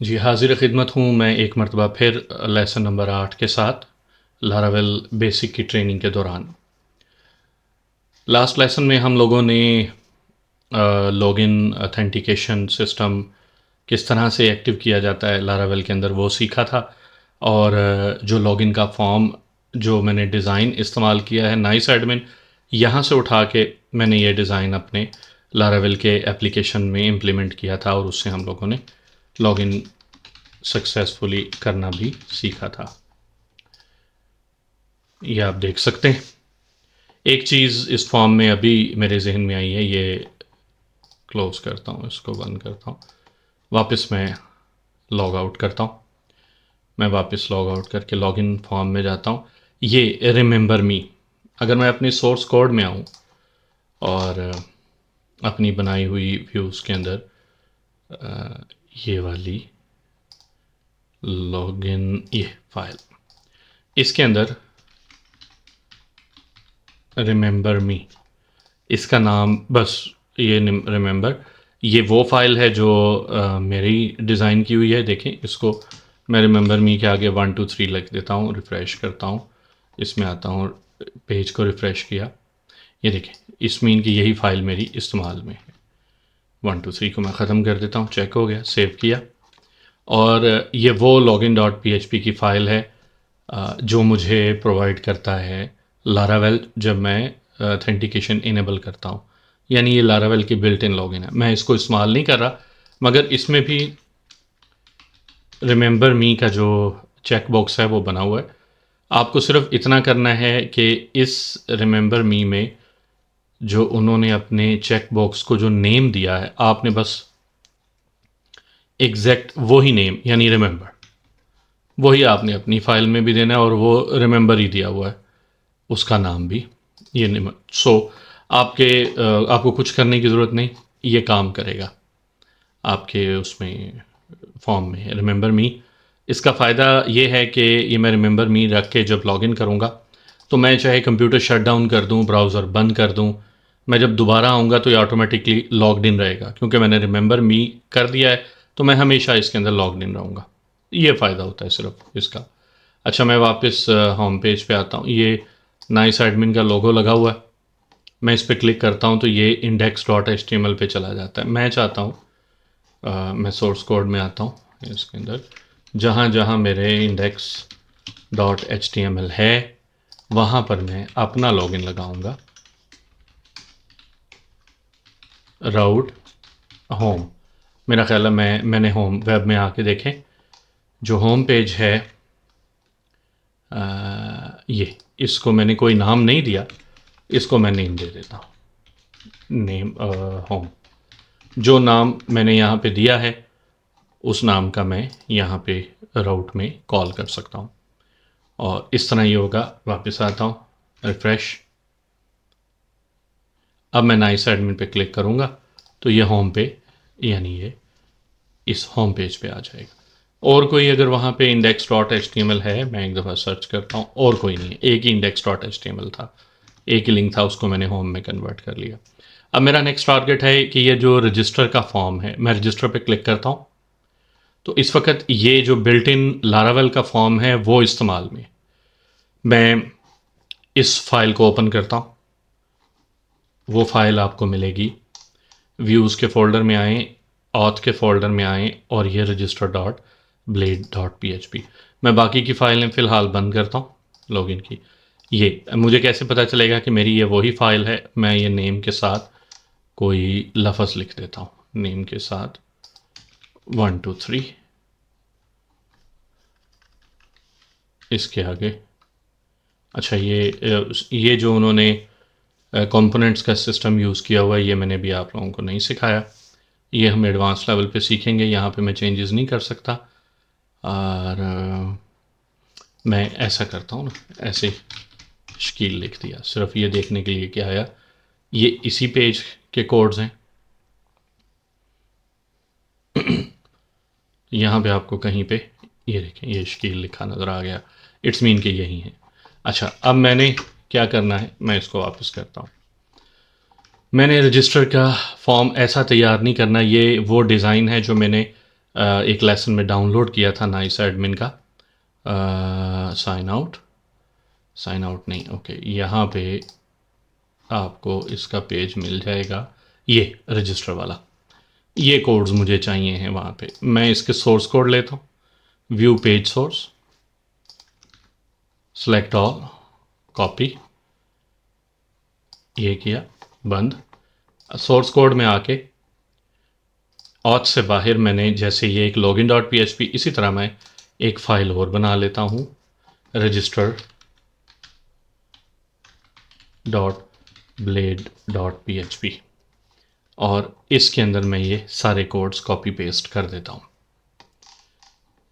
जी, हाज़िर ख़िदमत हूँ मैं एक मरतबा फिर लेसन नंबर 8 के साथ लारावेल बेसिक की ट्रेनिंग के दौरान। लास्ट लेसन में हम लोगों ने लॉगिन ऑथेंटिकेशन सिस्टम किस तरह से एक्टिव किया जाता है लारावेल के अंदर वो सीखा था और जो लॉगिन का फॉर्म जो मैंने डिज़ाइन इस्तेमाल किया है नाइस एडमिन, यहाँ से उठा के मैंने ये डिज़ाइन अपने लारावेल के एप्लीकेशन में इम्प्लीमेंट किया था और उससे हम लोगों ने लॉगिन सक्सेसफुली करना भी सीखा था। ये आप देख सकते हैं। एक चीज़ इस फॉर्म में अभी मेरे ज़हन में आई है, ये क्लोज़ करता हूँ, इसको बंद करता हूँ। वापस मैं लॉग आउट करता हूँ। मैं वापस लॉग आउट करके लॉगिन फॉर्म में जाता हूँ। ये रिमेंबर मी, अगर मैं अपनी सोर्स कोड में आऊँ और अपनी बनाई हुई व्यूज़ के अंदर ये वाली लॉगिन ये फाइल, इसके अंदर रिमेंबर मी, इसका नाम बस ये रिमेंबर, ये वो फाइल है जो मेरी डिज़ाइन की हुई है। देखें इसको मैं रिमेंबर मी के आगे 1 2 3 लिख देता हूँ, रिफ़्रेश करता हूँ, इसमें आता हूँ, पेज को रिफ़्रेश किया, ये देखें इस मीन की यही फ़ाइल मेरी इस्तेमाल में है। 1 2 3 को मैं ख़त्म कर देता हूँ, चेक हो गया, सेव किया और ये वो लॉगिन डॉट पीएचपी की फ़ाइल है जो मुझे प्रोवाइड करता है लारावेल जब मैं ऑथेंटिकेशन इनेबल करता हूँ। यानी ये लारावेल की बिल्ट इन लॉगिन है, मैं इसको इस्तेमाल नहीं कर रहा, मगर इसमें भी रिमेंबर मी का जो चेक बॉक्स है वो बना हुआ है। आपको सिर्फ इतना करना है कि इस रिमेंबर मी में जो उन्होंने अपने चेक बॉक्स को जो नेम दिया है, आपने बस एग्जैक्ट वही नेम यानी रिमेंबर, वही आपने अपनी फ़ाइल में भी देना है और वो रिमेंबर ही दिया हुआ है, उसका नाम भी ये नेम। सो आपको कुछ करने की ज़रूरत नहीं, ये काम करेगा आपके उसमें फॉर्म में रिमेंबर मी। इसका फ़ायदा ये है कि ये मैं रिमेंबर मी रख के जब लॉगिन करूँगा तो मैं चाहे कंप्यूटर शट डाउन कर दूँ, ब्राउज़र बंद कर दूँ, मैं जब दोबारा आऊँगा तो ये ऑटोमेटिकली लॉग्ड इन रहेगा, क्योंकि मैंने रिमेंबर मी कर दिया है तो मैं हमेशा इसके अंदर लॉग्ड इन रहूँगा। ये फ़ायदा होता है सिर्फ इसका। अच्छा, मैं वापस होम पेज पे आता हूँ, ये नाइस एडमिन का लोगो लगा हुआ है, मैं इस पर क्लिक करता हूँ तो ये index dot H T M L पे चला जाता है। मैं चाहता हूँ मैं सोर्स कोड में आता हूँ, इसके अंदर जहाँ जहाँ मेरे index dot H T M L है वहाँ पर मैं अपना लॉगिन लगाऊंगा, राउट होम। मेरा ख्याल है मैंने होम वेब में आके देखें, जो होम पेज है ये, इसको मैंने कोई नाम नहीं दिया, इसको मैं नेम दे देता हूँ, नेम होम। जो नाम मैंने यहाँ पे दिया है उस नाम का मैं यहाँ पे राउट में कॉल कर सकता हूँ और इस तरह ये होगा। वापस आता हूँ, रिफ़्रेश, अब मैं नाइस एडमिन पे क्लिक करूँगा तो ये होम पे यानी ये इस होम पेज पे आ जाएगा। और कोई अगर वहाँ पे index dot H T M L है, मैं एक दफ़ा सर्च करता हूँ, और कोई नहीं है, एक ही index dot H T M L था, एक ही लिंक था, उसको मैंने होम में कन्वर्ट कर लिया। अब मेरा नेक्स्ट टारगेट है कि ये जो रजिस्टर का फॉर्म है, मैं रजिस्टर पे क्लिक करता हूँ तो इस वक्त ये जो बिल्ट इन लारावेल का फॉर्म है वो इस्तेमाल में, मैं इस फाइल को ओपन करता हूँ, वो फाइल आपको मिलेगी, व्यूज़ के फ़ोल्डर में आएँ, ऑथ के फ़ोल्डर में आएँ और ये register dot blade dot P H P. मैं बाकी की फ़ाइलें फ़िलहाल बंद करता हूँ लॉगिन की। ये मुझे कैसे पता चलेगा कि मेरी ये वही फ़ाइल है? मैं ये नेम के साथ कोई लफ्ज़ लिख देता हूँ, नेम के साथ 1 2 3, इसके आगे अच्छा ये जो उन्होंने कंपोनेंट्स का सिस्टम यूज़ किया हुआ है ये मैंने भी आप लोगों को नहीं सिखाया, ये हम एडवांस लेवल पे सीखेंगे, यहाँ पे मैं चेंजेस नहीं कर सकता। और मैं ऐसा करता हूँ ना, ऐसे शकील लिख दिया, सिर्फ ये देखने के लिए क्या आया, ये इसी पेज के कोड्स हैं। यहाँ पे आपको कहीं पे ये देखें, ये शकील लिखा नज़र आ गया, इट्स मीन कि यही है। अच्छा, अब मैंने क्या करना है, मैं इसको वापस करता हूँ। मैंने रजिस्टर का फॉर्म ऐसा तैयार नहीं करना, ये वो डिज़ाइन है जो मैंने एक लेसन में डाउनलोड किया था नाइस एडमिन का। साइन आउट नहीं, ओके, यहाँ पे आपको इसका पेज मिल जाएगा, ये रजिस्टर वाला। ये कोड्स मुझे चाहिए हैं वहाँ पे। मैं इसके सोर्स कोड लेता हूँ, view page source, select all, copy, ये किया, बंद। सोर्स कोड में आके ऑथ से बाहर मैंने जैसे ये एक लॉगिन डॉट पी, इसी तरह मैं एक फ़ाइल और बना लेता हूँ, register dot blade dot P, और इसके अंदर मैं ये सारे कोड्स कॉपी पेस्ट कर देता हूँ।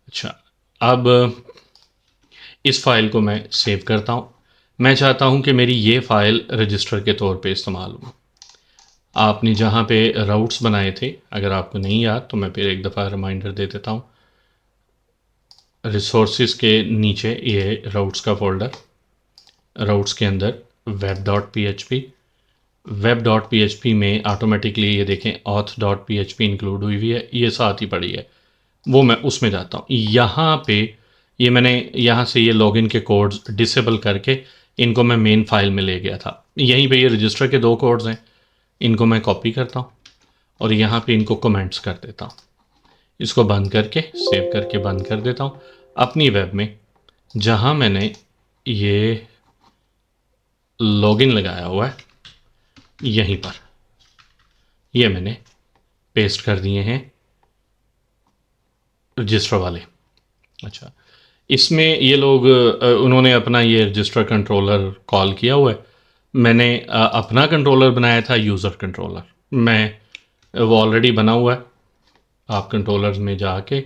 अच्छा, अब इस फाइल को मैं सेव करता हूँ। मैं चाहता हूँ कि मेरी ये फ़ाइल रजिस्टर के तौर पे इस्तेमाल हो। आपने जहाँ पे राउट्स बनाए थे, अगर आपको नहीं याद तो मैं फिर एक दफ़ा रिमाइंडर दे देता हूँ। रिसोर्सेज के नीचे ये राउट्स का फोल्डर, राउट्स के अंदर वेब डॉट पी में ऑटोमेटिकली ये देखें ऑथ डॉट पी इंक्लूड हुई हुई है, ये साथ ही पड़ी है, वो मैं उसमें जाता हूँ। यहाँ पे ये मैंने यहाँ से ये लॉगिन के कोड्स डिसेबल करके इनको मैं मेन फाइल में ले गया था। यहीं पे ये रजिस्टर के 2 कोड्स हैं, इनको मैं कॉपी करता हूँ और यहाँ पे इनको कमेंट्स कर देता हूँ। इसको बंद करके सेव करके बंद कर देता हूँ। अपनी वेब में जहाँ मैंने ये लॉगिन लगाया हुआ है, यहीं पर ये मैंने पेस्ट कर दिए हैं रजिस्टर वाले। अच्छा, इसमें ये लोग उन्होंने अपना ये रजिस्टर कंट्रोलर कॉल किया हुआ है। मैंने अपना कंट्रोलर बनाया था, यूज़र कंट्रोलर। मैं वो ऑलरेडी बना हुआ है। आप कंट्रोलर्स में जाके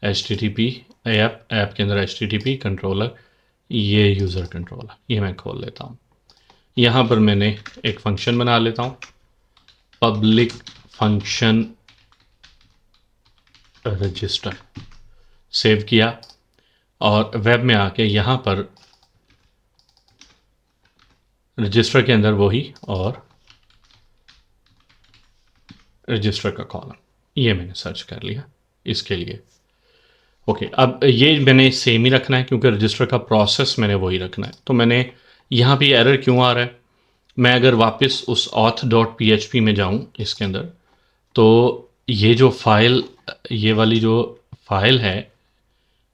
HTTP ऐप के अंदर HTTP कंट्रोलर, ये यूज़र कंट्रोलर, ये मैं खोल लेता हूँ। यहाँ पर मैंने एक फंक्शन बना लेता हूँ, पब्लिक फंक्शन रजिस्टर, सेव किया और वेब में आके यहाँ पर रजिस्टर के अंदर वही और रजिस्टर का कॉलम, ये मैंने सर्च कर लिया इसके लिए। ओके, अब ये मैंने सेम ही रखना है क्योंकि रजिस्टर का प्रोसेस मैंने वही रखना है। तो मैंने यहाँ पे एरर क्यों आ रहा है, मैं अगर वापस उस auth डॉट पी में जाऊँ इसके अंदर, तो ये जो फाइल, ये वाली जो फाइल है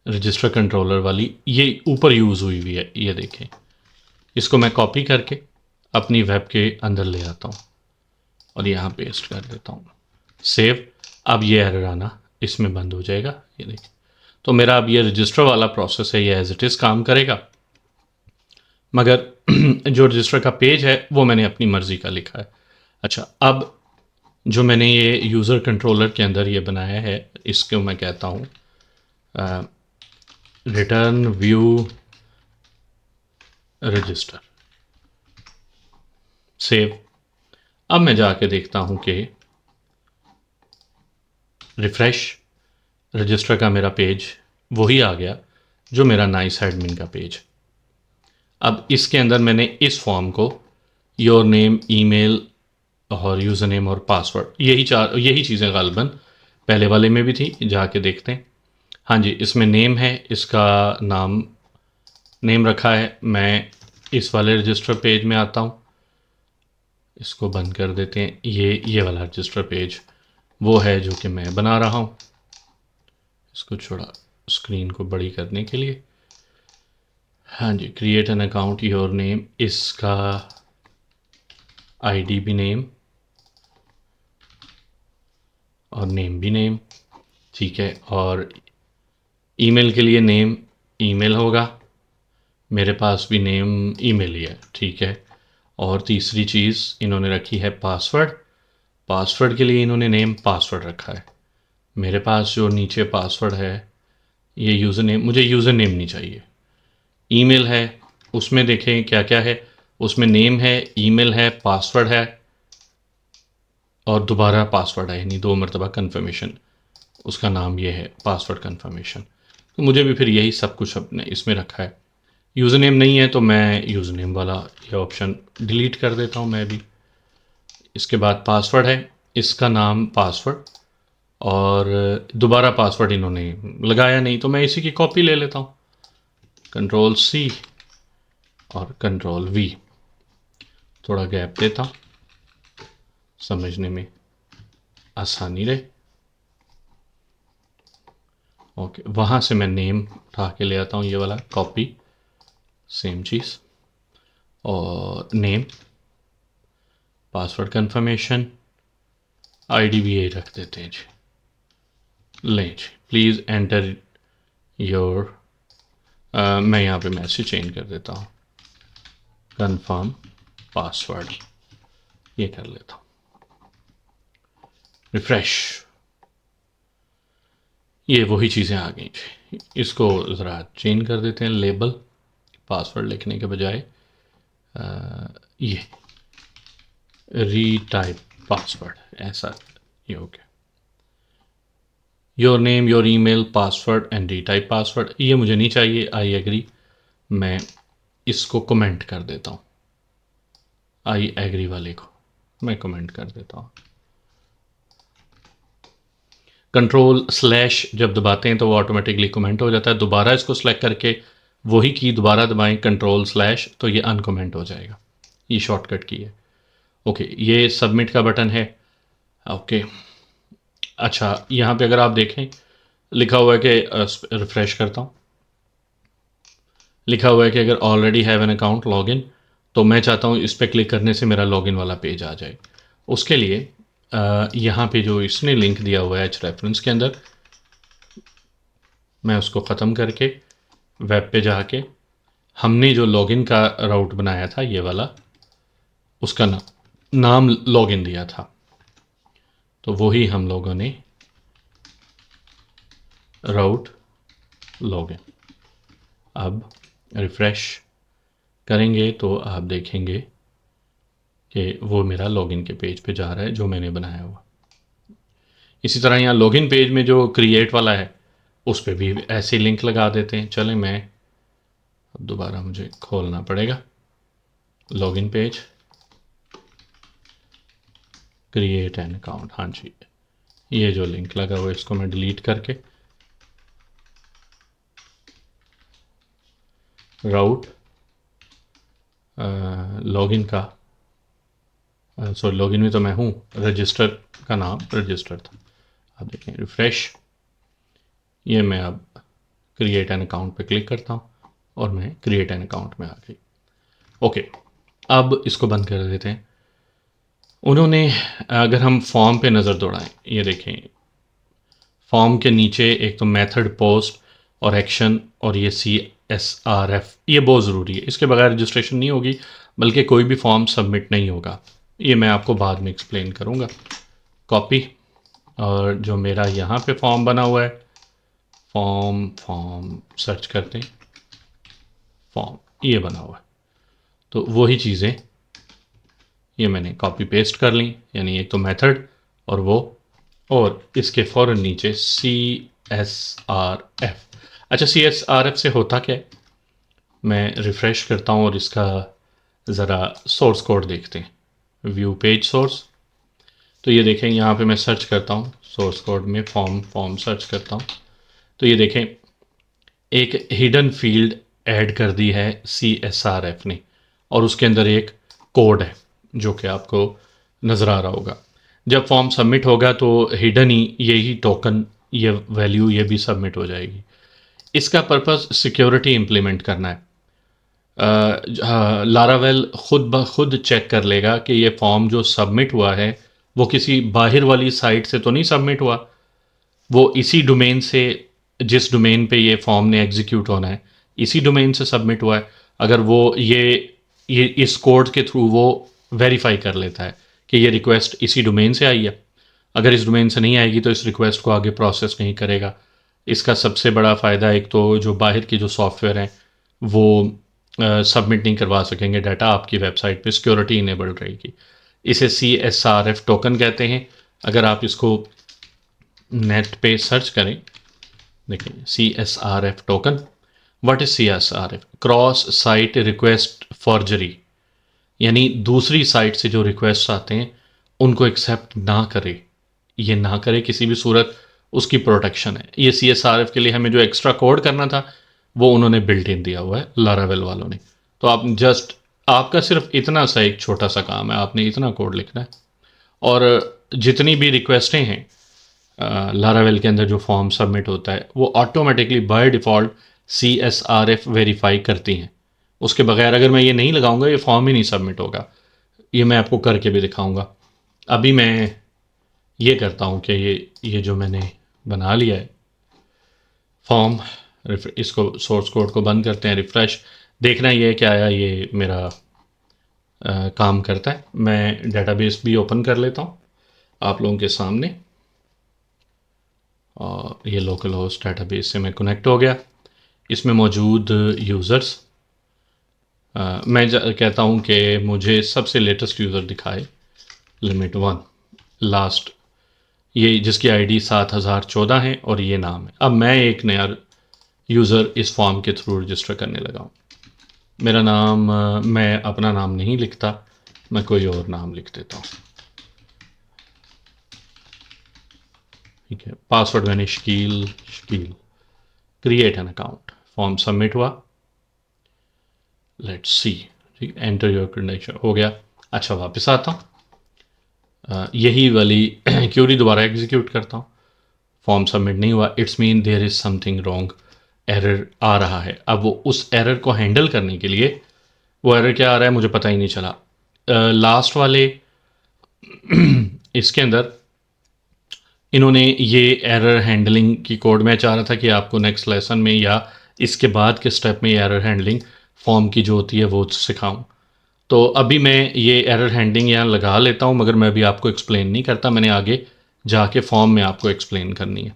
रजिस्टर कंट्रोलर वाली, ये ऊपर यूज़ हुई हुई है, ये देखें। इसको मैं कॉपी करके अपनी वेब के अंदर ले आता हूँ और यहाँ पेस्ट कर देता हूँ, सेव। अब ये एरर आना इसमें बंद हो जाएगा, ये देखिए। तो मेरा अब ये रजिस्टर वाला प्रोसेस है, ये एज इट इज़ काम करेगा, मगर जो रजिस्टर का पेज है वो मैंने अपनी मर्ज़ी का लिखा है। अच्छा, अब जो मैंने ये यूज़र कंट्रोलर के अंदर ये बनाया है, इसको मैं कहता हूँ रिटर्न व्यू रजिस्टर, सेव। अब मैं जाके देखता हूँ कि रिफ़्रेश, रजिस्टर का मेरा पेज वही आ गया जो मेरा नाइस एडमिन का पेज। अब इसके अंदर मैंने इस फॉर्म को योर नेम, ईमेल और यूज़र नेम और पासवर्ड, यही चीज़ें गालिबन पहले वाले में भी थी, जाके देखते हैं। हाँ जी, इसमें नेम है, इसका नाम नेम रखा है। मैं इस वाले रजिस्टर पेज में आता हूँ, इसको बंद कर देते हैं। ये वाला रजिस्टर पेज वो है जो कि मैं बना रहा हूँ। इसको थोड़ा स्क्रीन को बड़ी करने के लिए, हाँ जी, create an account, your name, इसका आईडी भी नेम और नेम भी नेम, ठीक है। और ईमेल के लिए नेम ईमेल होगा, मेरे पास भी नेम ईमेल ही है, ठीक है। और तीसरी चीज़ इन्होंने रखी है पासवर्ड, पासवर्ड के लिए इन्होंने नेम पासवर्ड रखा है। मेरे पास जो नीचे पासवर्ड है ये यूज़र नेम, मुझे यूज़र नेम नहीं चाहिए। ईमेल है, उसमें देखें क्या क्या है, उसमें नेम है, ईमेल है, पासवर्ड है और दोबारा पासवर्ड है, यानी 2 मरतबा कन्फर्मेशन, उसका नाम ये है पासवर्ड कन्फर्मेशन। तो मुझे भी फिर यही सब कुछ अपने इसमें रखा है। यूज़र नेम नहीं है तो मैं यूज़र नेम वाला ये ऑप्शन डिलीट कर देता हूँ मैं भी। इसके बाद पासवर्ड है, इसका नाम पासवर्ड और दोबारा पासवर्ड इन्होंने लगाया नहीं, तो मैं इसी की कॉपी ले लेता हूँ, कंट्रोल सी और कंट्रोल वी, थोड़ा गैप देता हूँ समझने में आसानी रहे। ओके, वहाँ से मैं नेम उठा के ले आता हूँ, ये वाला कॉपी, सेम चीज़, और नेम, पासवर्ड कंफर्मेशन, आईडी भी यही रख देते हैं जी। लें जी, प्लीज़ एंटर योर, मैं यहाँ पे मैसेज चेंज कर देता हूँ, कंफर्म पासवर्ड, ये कर लेता हूँ, रिफ्रेश, ये वही चीज़ें आ गई जी। इसको ज़रा चेंज कर देते हैं, लेबल, पासवर्ड लिखने के बजाय ये रीटाइप पासवर्ड, ऐसा ये हो गया, your name, your email, password and retype password, ये मुझे नहीं चाहिए, आई एग्री, मैं इसको कमेंट कर देता हूँ, आई एग्री वाले को मैं कमेंट कर देता हूँ। कंट्रोल स्लैश जब दबाते हैं तो वो ऑटोमेटिकली कमेंट हो जाता है, दोबारा इसको सेलेक्ट करके वही की दोबारा दबाएं कंट्रोल स्लैश, तो ये अनकमेंट हो जाएगा, ये शॉर्टकट की है। ओके, ये सबमिट का बटन है। ओके, अच्छा, यहाँ पे अगर आप देखें लिखा हुआ है कि रिफ्रेश करता हूँ, लिखा हुआ है कि अगर already have an account login, तो मैं चाहता हूँ इस पर क्लिक करने से मेरा लॉगिन वाला पेज आ जाए। उसके लिए यहाँ पे जो इसने लिंक दिया हुआ है एच रेफरेंस के अंदर, मैं उसको ख़त्म करके वेब पे जाके हमने जो लॉगिन का राउट बनाया था ये वाला, उसका नाम लॉगिन दिया था, तो वही हम लोगों ने राउट लॉगिन, अब रिफ़्रेश करेंगे तो आप देखेंगे कि वो मेरा लॉगिन के पेज पे जा रहा है जो मैंने बनाया हुआ। इसी तरह यहाँ लॉगिन पेज में जो क्रिएट वाला है उस पर भी ऐसे लिंक लगा देते हैं। चलें, मैं अब दोबारा मुझे खोलना पड़ेगा login page, create an account, हाँ जी, ये जो लिंक लगा हुआ है इसको मैं डिलीट करके राउट लॉगिन का, सॉरी लॉगिन में तो मैं हूँ, रजिस्टर का नाम रजिस्टर था, आप देखें रिफ़्रेश, ये मैं अब क्रिएट एन अकाउंट पे क्लिक करता हूँ और मैं क्रिएट एन अकाउंट में आ गई। ओके, अब इसको बंद कर देते हैं। उन्होंने, अगर हम फॉर्म पे नज़र दौड़ाएं, ये देखें फॉर्म के नीचे एक तो मेथड, पोस्ट और एक्शन, और ये CSRF, ये बहुत ज़रूरी है, इसके बगैर रजिस्ट्रेशन नहीं होगी, बल्कि कोई भी फॉर्म सबमिट नहीं होगा। ये मैं आपको बाद में एक्सप्लेन करूँगा। कॉपी, और जो मेरा यहाँ पे फॉर्म बना हुआ है, फॉर्म सर्च करते हैं, फॉर्म ये बना हुआ है, तो वही चीज़ें ये मैंने कॉपी पेस्ट कर ली, यानी एक तो मेथड और वो, और इसके फ़ौरन नीचे CSRF। अच्छा, CSRF से होता क्या है, मैं रिफ़्रेश करता हूँ और इसका ज़रा सोर्स कोड देखते हैं, व्यू पेज सोर्स, तो ये देखें यहाँ पे मैं सर्च करता हूँ सोर्स कोड में, फॉर्म सर्च करता हूँ, तो ये देखें एक हिडन फील्ड ऐड कर दी है CSRF ने, और उसके अंदर एक कोड है जो कि आपको नज़र आ रहा होगा। जब फॉर्म सबमिट होगा तो हिडन ही यही टोकन, ये वैल्यू ये भी सबमिट हो जाएगी। इसका पर्पस सिक्योरिटी इम्प्लीमेंट करना है। लारावेल खुद ब खुद चेक कर लेगा कि ये फॉर्म जो सबमिट हुआ है वो किसी बाहर वाली साइट से तो नहीं सबमिट हुआ, वो इसी डोमेन से, जिस डोमेन पे ये फॉर्म ने एग्जीक्यूट होना है, इसी डोमेन से सबमिट हुआ है। अगर वो ये इस कोड के थ्रू वो वेरीफाई कर लेता है कि ये रिक्वेस्ट इसी डोमेन से आई है, अगर इस डोमेन से नहीं आएगी तो इस रिक्वेस्ट को आगे प्रोसेस नहीं करेगा। इसका सबसे बड़ा फ़ायदा, एक तो जो बाहर की जो सॉफ्टवेयर हैं वो सबमिट नहीं करवा सकेंगे डाटा आपकी वेबसाइट पे, सिक्योरिटी इनेबल्ड रहेगी। इसे CSRF टोकन कहते हैं। अगर आप इसको नेट पे सर्च करें, देखिए CSRF token, what is CSRF, cross site request forgery, यानी दूसरी साइट से जो रिक्वेस्ट आते हैं उनको एक्सेप्ट ना करे, ये ना करे किसी भी सूरत, उसकी प्रोटेक्शन है। ये CSRF के लिए हमें जो एक्स्ट्रा कोड करना था वो उन्होंने बिल्ट इन दिया हुआ है लारावेल वालों ने। तो आप जस्ट, आपका सिर्फ इतना सा एक छोटा सा काम है, आपने इतना कोड लिखना है। और जितनी भी रिक्वेस्टें हैं लारावेल के अंदर जो फॉर्म सबमिट होता है वो automatically by default CSRF verify करती हैं। उसके बगैर अगर मैं ये नहीं लगाऊंगा ये फॉर्म ही नहीं सबमिट होगा। ये मैं आपको करके भी दिखाऊंगा। अभी मैं ये करता हूँ कि ये जो मैंने बना लिया है फॉर्म, इसको सोर्स कोड को बंद करते हैं, रिफ़्रेश देखना ये है क्या आया, ये मेरा काम करता है। मैं डेटाबेस भी ओपन कर लेता हूँ आप लोगों के सामने, और ये लोकल होस्ट डेटाबेस से मैं कनेक्ट हो गया। इसमें मौजूद यूज़र्स, मैं कहता हूँ कि मुझे सबसे लेटेस्ट यूज़र दिखाए, लिमिट 1 लास्ट, ये जिसकी आईडी 7014 है और ये नाम है। अब मैं एक नया यूज़र इस फॉर्म के थ्रू रजिस्टर करने लगा हूँ। मेरा नाम, मैं अपना नाम नहीं लिखता, मैं कोई और नाम लिख देता हूँ। ठीक है, पासवर्ड मैंने Shakeel Shakeel, create an account, form submit हुआ। लेट्स सी, ठीक, एंटर योर क्रेडेंशियल हो गया। अच्छा, वापस आता हूँ, यही वाली क्यूरी दोबारा एग्जीक्यूट करता हूँ। फॉर्म सबमिट नहीं हुआ, it's mean there is something wrong, error आ रहा है। अब वो उस एरर को हैंडल करने के लिए, वो एरर क्या आ रहा है मुझे पता ही नहीं चला। लास्ट वाले इसके अंदर इन्होंने ये एरर हैंडलिंग की कोड, मैं चाह रहा था कि आपको नेक्स्ट लेसन में या इसके बाद के स्टेप में एरर हैंडलिंग फॉर्म की जो होती है वो सिखाऊं। तो अभी मैं ये एरर हैंडलिंग यहाँ लगा लेता हूँ, मगर मैं अभी आपको एक्सप्लेन नहीं करता, मैंने आगे जाके फॉर्म में आपको एक्सप्लेन करनी है।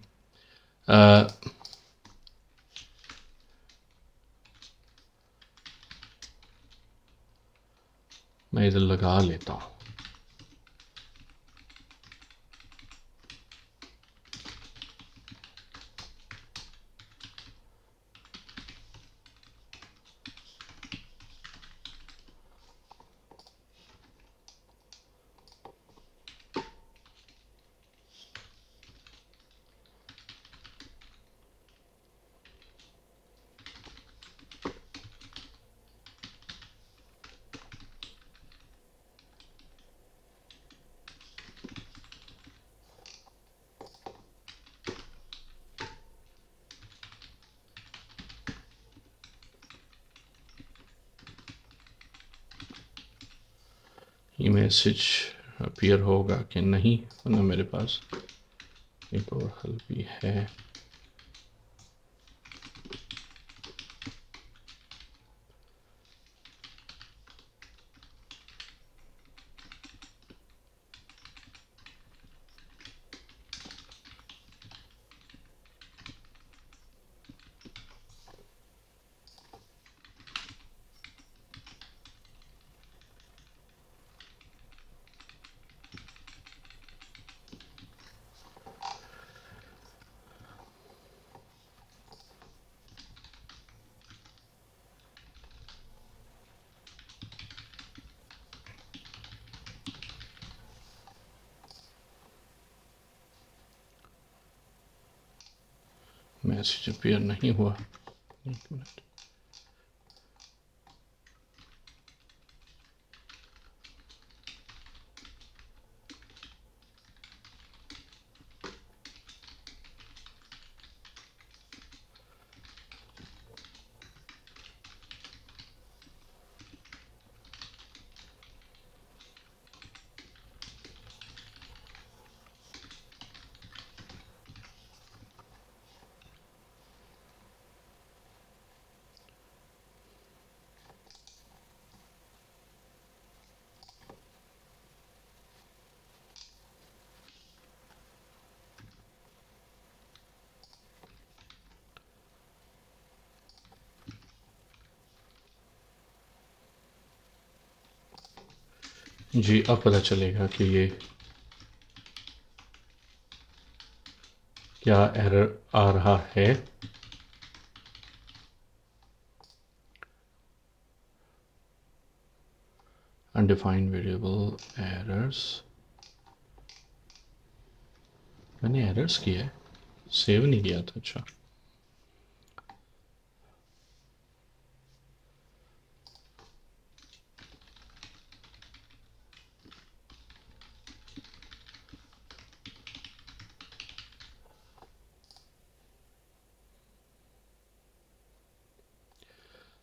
मैं इधर लगा लेता हूँ। ये मैसेज अपीयर होगा कि नहीं, वरना मेरे पास एक और हल भी है। मैसेज अपीयर नहीं हुआ, एक मिनट। जी, अब पता चलेगा कि ये क्या एरर आ रहा है। अनडिफाइंड वेरिएबल एरर्स, मैंने एरर्स किया है, सेव नहीं किया था। अच्छा,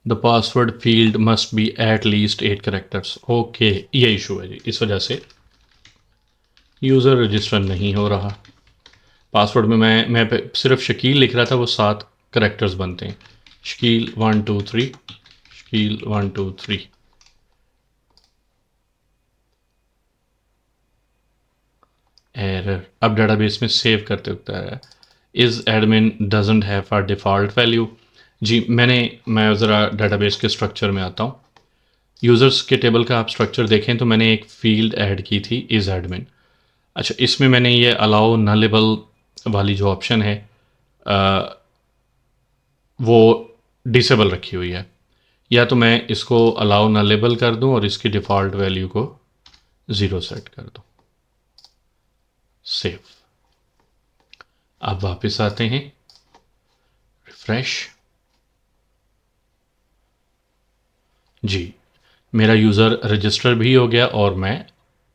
the password field must be at least 8 characters. Okay, ये इशू है जी, इस वजह से यूज़र रजिस्टर नहीं हो रहा। पासवर्ड में मैं सिर्फ शकील लिख रहा था, वो 7 कैरेक्टर्स बनते हैं। शकील 1 2 3, शकील 1 2 3। एरर अब डेटाबेस में सेव करते वक्त आ रहा है, is admin doesn't have a default value. जी मैं ज़रा डेटाबेस के स्ट्रक्चर में आता हूँ। यूज़र्स के टेबल का आप स्ट्रक्चर देखें तो मैंने एक फ़ील्ड ऐड की थी, इज़ एडमिन। अच्छा, इसमें मैंने ये अलाउ नलेबल वाली जो ऑप्शन है वो डिसेबल रखी हुई है। या तो मैं इसको अलाउ नलेबल कर दूं और इसकी डिफ़ॉल्ट वैल्यू को 0 सेट कर दूं। सेव। अब वापस आते हैं, रिफ्रेश। जी, मेरा यूज़र रजिस्टर भी हो गया और मैं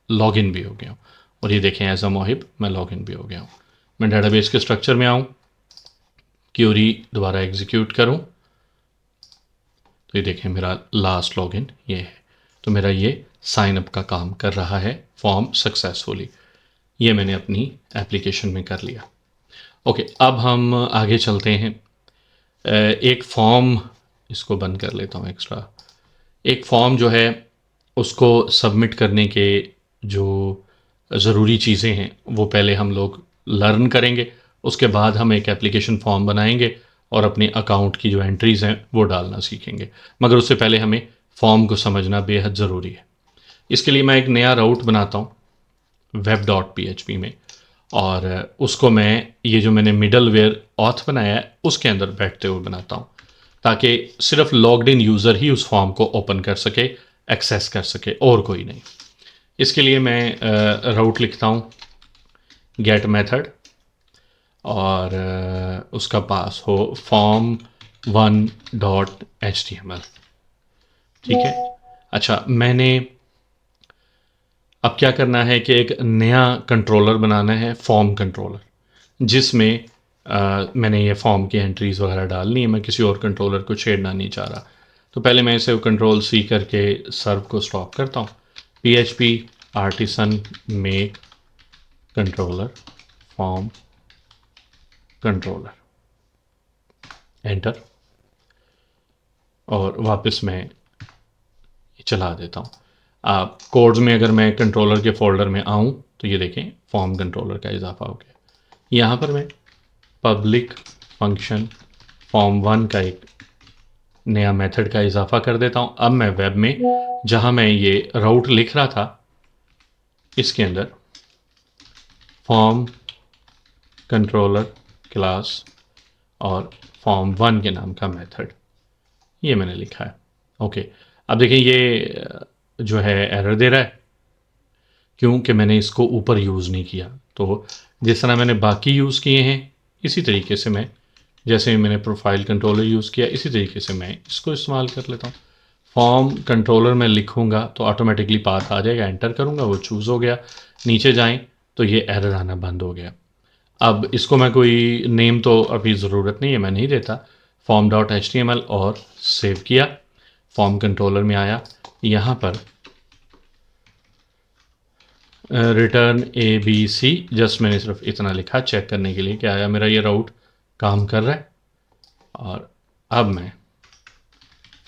लॉगिन भी हो गया हूँ। और ये देखें, एज अ मोहिब मैं लॉगिन भी हो गया हूँ। मैं डेटाबेस के स्ट्रक्चर में आऊँ, क्यूरी दोबारा एग्जीक्यूट करूँ, तो ये देखें मेरा लास्ट लॉगिन ये है। तो मेरा ये साइन अप का काम कर रहा है, फॉर्म सक्सेसफुली। ये मैंने अपनी एप्लीकेशन में कर लिया। ओके, अब हम आगे चलते हैं। एक फॉर्म, इसको बंद कर लेता हूँ एक्स्ट्रा। एक फॉर्म जो है उसको सबमिट करने के जो ज़रूरी चीज़ें हैं वो पहले हम लोग लर्न करेंगे। उसके बाद हम एक एप्लीकेशन फॉर्म बनाएंगे और अपने अकाउंट की जो एंट्रीज़ हैं वो डालना सीखेंगे। मगर उससे पहले हमें फॉर्म को समझना बेहद ज़रूरी है। इसके लिए मैं एक नया राउट बनाता हूँ web.php में, और उसको मैं ये जो मैंने मिडल वेयर ऑथ बनाया है उसके अंदर बैठते हुए बनाता हूँ, ताकि सिर्फ लॉग्ड इन यूज़र ही उस फॉर्म को ओपन कर सके, एक्सेस कर सके, और कोई नहीं। इसके लिए मैं राउट लिखता हूँ गेट मेथड, और उसका पास हो form1.html। ठीक है। अच्छा, मैंने अब क्या करना है कि एक नया कंट्रोलर बनाना है, फॉर्म कंट्रोलर, जिसमें मैंने ये फॉर्म की एंट्रीज़ वगैरह डालनी है। मैं किसी और कंट्रोलर को छेड़ना नहीं चाह रहा। तो पहले मैं इसे कंट्रोल सी करके सर्व को स्टॉप करता हूँ। PHP artisan make controller form controller, enter, और वापस मैं चला देता हूँ। आप कोड्स में अगर मैं कंट्रोलर के फोल्डर में आऊँ तो ये देखें फॉर्म कंट्रोलर का इजाफा हो गया। यहाँ पर मैं पब्लिक फंक्शन form1 का एक नया मेथड का इजाफा कर देता हूँ। अब मैं वेब में जहाँ मैं ये राउट लिख रहा था इसके अंदर फॉर्म कंट्रोलर क्लास और form1 के नाम का मेथड ये मैंने लिखा है। ओके, अब देखिए ये जो है एरर दे रहा है क्योंकि मैंने इसको ऊपर यूज़ नहीं किया। तो जिस तरह मैंने बाकी यूज़ किए हैं इसी तरीके से मैं, जैसे मैंने प्रोफाइल कंट्रोलर यूज़ किया इसी तरीके से मैं इसको इस्तेमाल कर लेता हूँ। फॉर्म कंट्रोलर में लिखूँगा तो ऑटोमेटिकली पाथ आ जाएगा, एंटर करूँगा वो चूज़ हो गया। नीचे जाएं तो ये एरर आना बंद हो गया। अब इसको मैं कोई नेम तो अभी ज़रूरत नहीं है, मैं नहीं देता। form.html और सेव किया, फॉर्म कंट्रोलर में आया, यहाँ पर रिटर्न ABC, जस्ट मैंने सिर्फ इतना लिखा चेक करने के लिए कि आया मेरा ये राउट काम कर रहा है। और अब मैं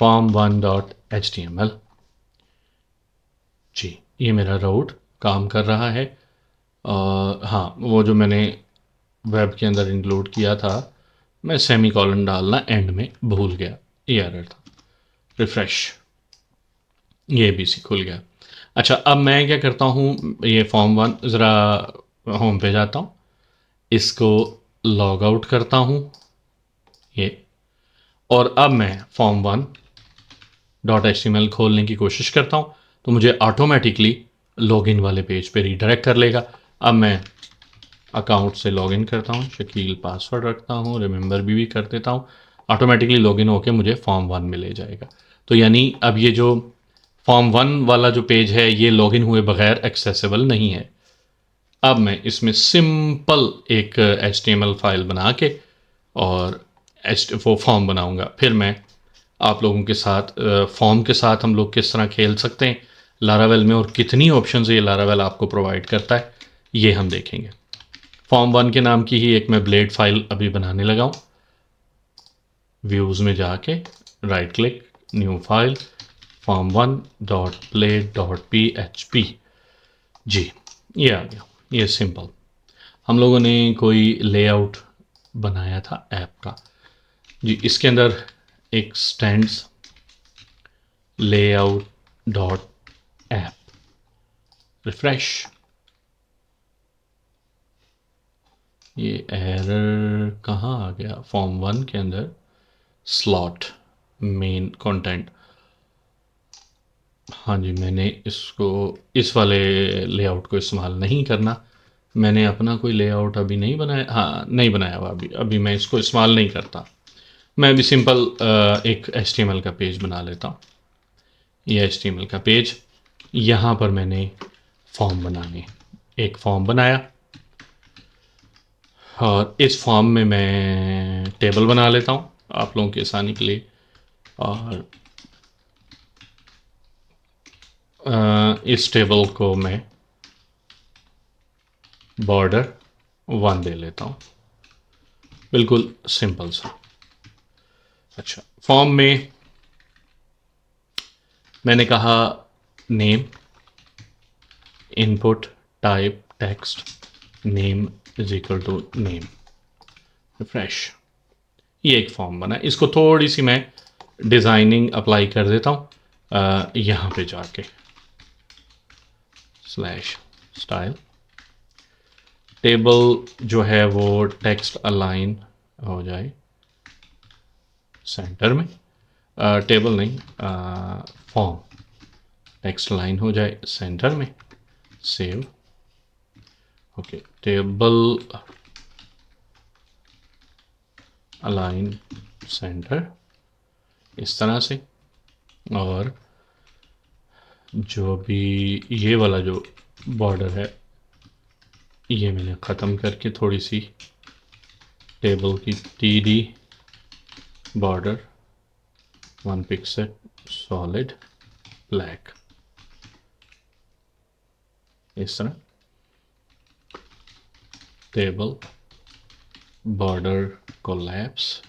form1.html, जी ये मेरा राउट काम कर रहा है। हाँ, वो जो मैंने वेब के अंदर इंक्लूड किया था, मैं सेमी कॉलन डालना एंड में भूल गया, ये एरर था। रिफ्रेश, ये ABC खुल गया। अच्छा, अब मैं क्या करता हूँ, ये form1 ज़रा होम पे जाता हूँ, इसको लॉग आउट करता हूँ ये, और अब मैं form1.html खोलने की कोशिश करता हूँ तो मुझे ऑटोमेटिकली लॉगिन वाले पेज पे रीडायरेक्ट कर लेगा। अब मैं अकाउंट से लॉगिन करता हूँ, शकील पासवर्ड रखता हूँ, रिमेंबर भी कर देता हूँ, ऑटोमेटिकली लॉगिन होके मुझे फॉर्म 1 में ले जाएगा। तो यानी अब ये जो फॉर्म 1 वाला जो पेज है ये लॉगिन हुए बगैर एक्सेसिबल नहीं है। अब मैं इसमें सिंपल एक HTML फाइल बना के और वो फॉर्म बनाऊंगा। फिर मैं आप लोगों के साथ फॉर्म के साथ हम लोग किस तरह खेल सकते हैं लारावेल में और कितनी ऑप्शंस ये लारावेल आपको प्रोवाइड करता है ये हम देखेंगे। फॉर्म 1 के नाम की ही एक मैं ब्लेड फाइल अभी बनाने लगा हूँ। व्यूज़ में जाके right click, new file, form1.blade.php। जी, ये आ गया। ये सिंपल हम लोगों ने कोई लेआउट बनाया था ऐप का। जी, इसके अंदर एक stands layout dot app, refresh. ये एरर कहाँ आ गया? फॉर्म 1 के अंदर स्लॉट मेन कंटेंट। हाँ जी, मैंने इसको इस वाले लेआउट को इस्तेमाल नहीं करना। मैंने अपना कोई लेआउट अभी नहीं बनाया। हाँ, नहीं बनाया हुआ अभी मैं इसको इस्तेमाल नहीं करता। मैं अभी सिंपल एक HTML का पेज बना लेता हूँ। ये HTML का पेज, यहाँ पर मैंने फॉर्म बनाने, एक फॉर्म बनाया और इस फॉर्म में मैं टेबल बना लेता हूँ आप लोगों की आसानी के लिए। और इस टेबल को मैं बॉर्डर 1 दे लेता हूँ, बिल्कुल सिंपल सा। अच्छा, फॉर्म में मैंने कहा name, input type text, name is equal to name, refresh. ये एक फॉर्म बना। इसको थोड़ी सी मैं डिज़ाइनिंग अप्लाई कर देता हूँ यहाँ पे जाके स्लैश स्टाइल। टेबल जो है वो टेक्स्ट अलाइन हो जाए सेंटर में, टेबल नहीं, फॉर्म टेक्स्ट लाइन हो जाए सेंटर में। Save. Okay, table align centre इस तरह से। और जो भी ये वाला जो बॉर्डर है ये मैंने ख़त्म करके थोड़ी सी टेबल की TD border 1 pixel solid black, इस तरह टेबल बॉर्डर कोलैप्स।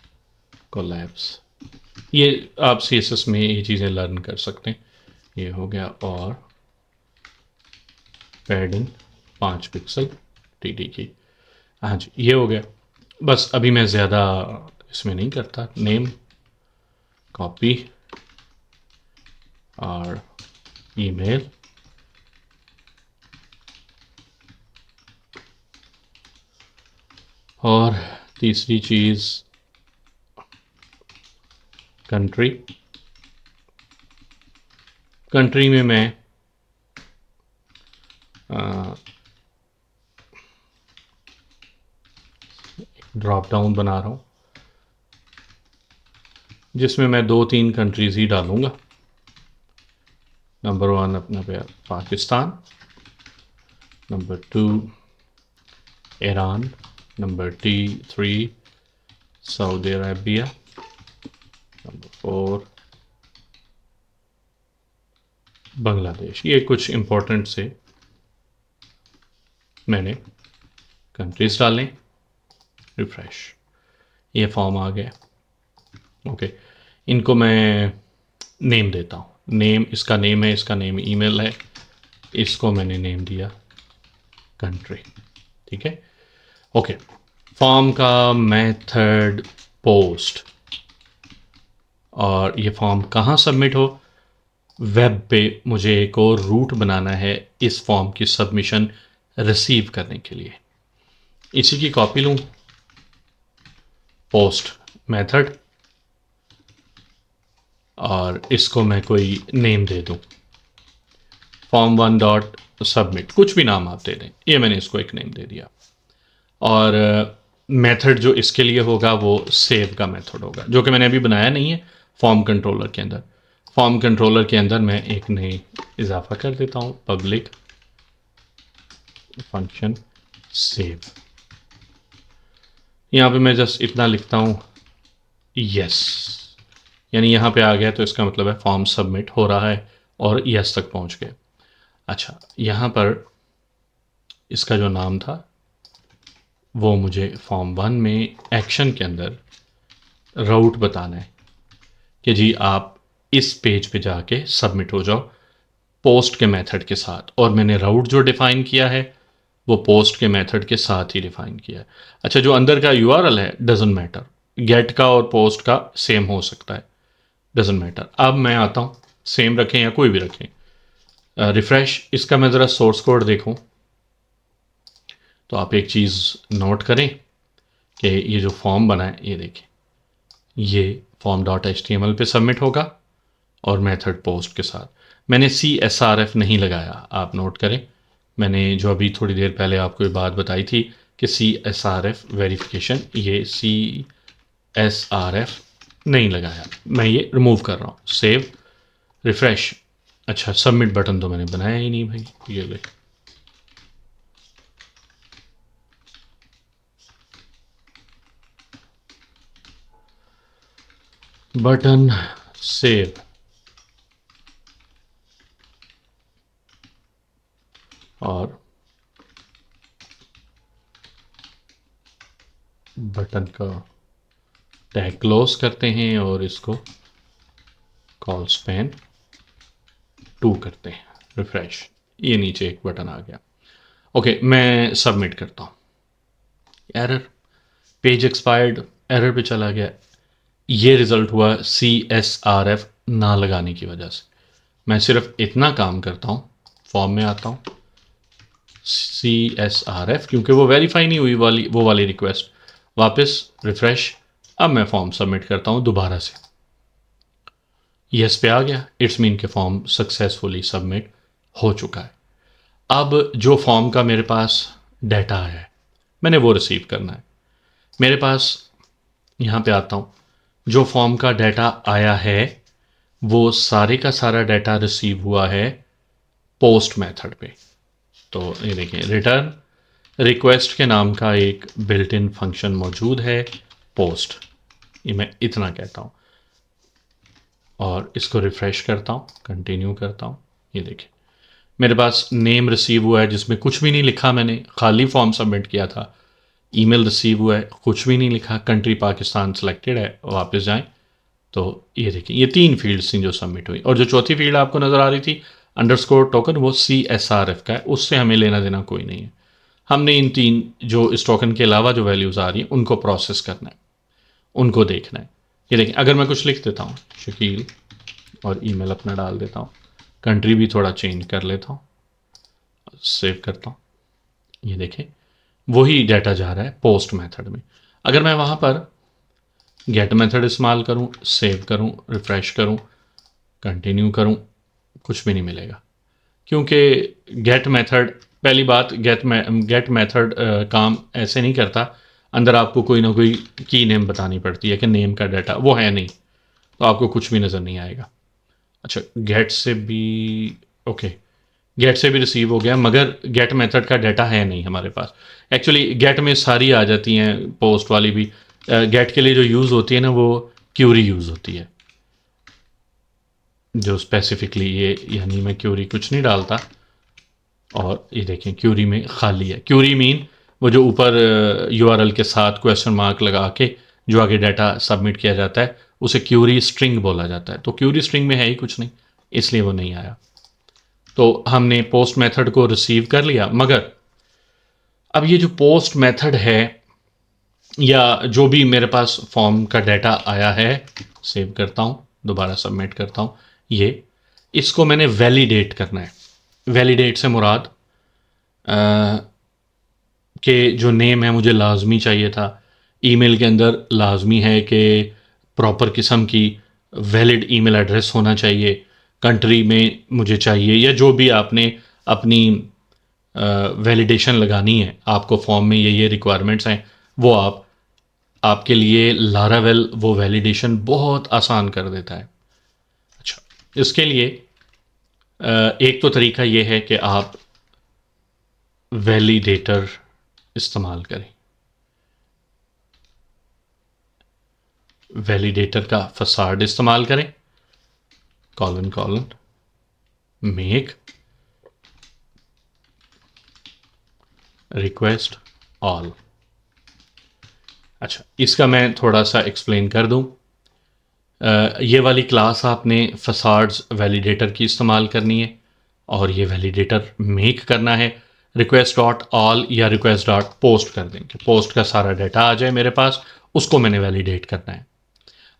ये आप CSS में ये चीज़ें लर्न कर सकते हैं। ये हो गया। और पैडिंग 5 पिक्सल TD की। हाँ जी, ये हो गया। बस अभी मैं ज़्यादा इसमें नहीं करता। नेम कॉपी और ईमेल, और तीसरी चीज़ कंट्री में मैं ड्रॉप डाउन बना रहा हूँ जिसमें मैं 2-3 कंट्रीज़ ही डालूँगा। नंबर 1 अपना Pakistan, number 2 Iran, number 3 Saudi Arabia, number 4 Bangladesh. ये कुछ इंपॉर्टेंट से मैंने कंट्रीज डालें। रिफ्रेश, ये फॉर्म आ गया। ओके, इनको मैं नेम देता हूँ। नेम, इसका नेम है, इसका नेम ईमेल है, इसको मैंने नेम दिया कंट्री। ठीक है। ओके, फॉर्म का मेथड पोस्ट, और ये फॉर्म कहाँ सबमिट हो? वेब पे मुझे एक और रूट बनाना है इस फॉर्म की सबमिशन रिसीव करने के लिए। इसी की कॉपी लूँ, पोस्ट मेथड, और इसको मैं कोई नेम दे दूँ, form1 डॉट सबमिट, कुछ भी नाम आप दे दें। ये मैंने इसको एक नेम दे दिया। और मेथड जो इसके लिए होगा वो सेव का मेथड होगा, जो कि मैंने अभी बनाया नहीं है फॉर्म कंट्रोलर के अंदर। फॉर्म कंट्रोलर के अंदर मैं एक नई इजाफा कर देता हूँ, पब्लिक फंक्शन सेव। यहाँ पे मैं जस्ट इतना लिखता हूँ यस, यानी यहाँ पे आ गया, तो इसका मतलब है फॉर्म सबमिट हो रहा है और यस तक पहुँच गए। अच्छा, यहाँ पर इसका जो नाम था वो मुझे फॉर्म 1 में एक्शन के अंदर राउट बताना है कि जी आप इस पेज पे जाके सबमिट हो जाओ पोस्ट के मेथड के साथ, और मैंने राउट जो डिफ़ाइन किया है वो पोस्ट के मेथड के साथ ही डिफ़ाइन किया है। अच्छा, जो अंदर का यूआरएल है डजंट मैटर, गेट का और पोस्ट का सेम हो सकता है, डजंट मैटर। अब मैं आता हूँ, सेम रखें या कोई भी रखें, रिफ़्रेश। इसका मैं ज़रा सोर्स कोड देखूँ तो आप एक चीज़ नोट करें कि ये जो फॉर्म बना है, ये देखें, ये फॉर्म .html पे सबमिट होगा और मेथड पोस्ट के साथ। मैंने CSRF नहीं लगाया, आप नोट करें। मैंने जो अभी थोड़ी देर पहले आपको ये बात बताई थी कि CSRF वेरिफिकेशन, ये CSRF नहीं लगाया, मैं ये रिमूव कर रहा हूँ। Save, refresh. अच्छा, सबमिट बटन तो मैंने बनाया ही नहीं भाई, ये ले बटन, सेव, और बटन का टैग क्लोज करते हैं और इसको कॉल स्पैन 2 करते हैं, रिफ़्रेश। ये नीचे एक बटन आ गया। ओके, मैं सबमिट करता हूँ। एरर, पेज एक्सपायर्ड, एरर पे चला गया। ये रिज़ल्ट हुआ CSRF ना लगाने की वजह से। मैं सिर्फ इतना काम करता हूँ, फॉर्म में आता हूँ, CSRF, क्योंकि वो वेरीफाई नहीं हुई वाली वो वाली रिक्वेस्ट, वापस रिफ़्रेश। अब मैं फॉर्म सबमिट करता हूँ दोबारा से, यस पे आ गया, इट्स मीन के फॉर्म सक्सेसफुली सबमिट हो चुका है। अब जो फॉर्म का मेरे पास डाटा है मैंने वो रिसीव करना है। मेरे पास, यहाँ पे आता हूँ, जो फॉर्म का डाटा आया है वो सारे का सारा डाटा रिसीव हुआ है पोस्ट मेथड पे। तो ये देखिए, रिटर्न रिक्वेस्ट के नाम का एक बिल्ट इन फंक्शन मौजूद है, पोस्ट। ये मैं इतना कहता हूँ और इसको रिफ़्रेश करता हूँ, कंटिन्यू करता हूँ। ये देखिए, मेरे पास नेम रिसीव हुआ है जिसमें कुछ भी नहीं लिखा, मैंने खाली फॉर्म सबमिट किया था। ईमेल रिसीव हुआ है, कुछ भी नहीं लिखा, कंट्री पाकिस्तान सेलेक्टेड है, वापस जाएं तो ये देखिए, ये 3 फील्ड्स थी जो सबमिट हुई, और जो चौथी फील्ड आपको नज़र आ रही थी अंडरस्कोर टोकन, वो CSRF का है, उससे हमें लेना देना कोई नहीं है। हमने इन 3 जो इस टोकन के अलावा जो वैल्यूज़ आ रही हैं उनको प्रोसेस करना है, उनको देखना है। ये देखिए, अगर मैं कुछ लिख देता हूँ शकील और ईमेल अपना डाल देता हूँ, कंट्री भी थोड़ा चेंज कर लेता हूँ, सेव करता हूँ, ये देखें वही डाटा जा रहा है पोस्ट मेथड में। अगर मैं वहाँ पर गेट मेथड इस्तेमाल करूँ, सेव करूँ, रिफ़्रेश करूँ, कंटिन्यू करूँ, कुछ भी नहीं मिलेगा, क्योंकि गेट मेथड, पहली बात, गेट मेथड काम ऐसे नहीं करता, अंदर आपको कोई ना कोई की नेम बतानी पड़ती है कि नेम का डाटा वो है नहीं, तो आपको कुछ भी नज़र नहीं आएगा। अच्छा, गेट से भी, ओके, गेट से भी रिसीव हो गया, मगर गेट मेथड का डाटा है नहीं हमारे पास। एक्चुअली गेट में सारी आ जाती हैं, पोस्ट वाली भी। गेट के लिए जो यूज़ होती है ना, वो क्यूरी यूज़ होती है, जो स्पेसिफिकली ये, यानी मैं क्यूरी कुछ नहीं डालता, और ये देखें क्यूरी में खाली है। क्यूरी मीन वो जो ऊपर यूआरएल के साथ क्वेश्चन मार्क लगा के जो आगे डाटा सबमिट किया जाता है उसे क्यूरी स्ट्रिंग बोला जाता है। तो क्यूरी स्ट्रिंग में है ही कुछ नहीं, इसलिए वो नहीं आया। तो हमने पोस्ट मेथड को रिसीव कर लिया, मगर अब ये जो पोस्ट मेथड है या जो भी मेरे पास फॉर्म का डाटा आया है, सेव करता हूँ, दोबारा सबमिट करता हूँ, ये इसको मैंने वैलिडेट करना है। वैलिडेट से मुराद कि जो नेम है मुझे लाजमी चाहिए था, ईमेल के अंदर लाजमी है कि प्रॉपर किस्म की वैलिड ईमेल एड्रेस होना चाहिए, कंट्री में मुझे चाहिए, या जो भी आपने अपनी वैलिडेशन लगानी है, आपको फॉर्म में ये रिक्वायरमेंट्स हैं, वो आपके लिए लारावेल वो वैलिडेशन बहुत आसान कर देता है। अच्छा, इसके लिए एक तो तरीका ये है कि आप वैलिडेटर इस्तेमाल करें। वैलिडेटर का फसाड इस्तेमाल करें, colon colon make request all. अच्छा, इसका मैं थोड़ा सा एक्सप्लेन कर दूं। ये वाली क्लास आपने फसाड्स वैलिडेटर की इस्तेमाल करनी है और ये वैलिडेटर मेक करना है रिक्वेस्ट डॉट ऑल या रिक्वेस्ट डॉट पोस्ट कर देंगे, पोस्ट का सारा डाटा आ जाए मेरे पास, उसको मैंने वैलिडेट करना है।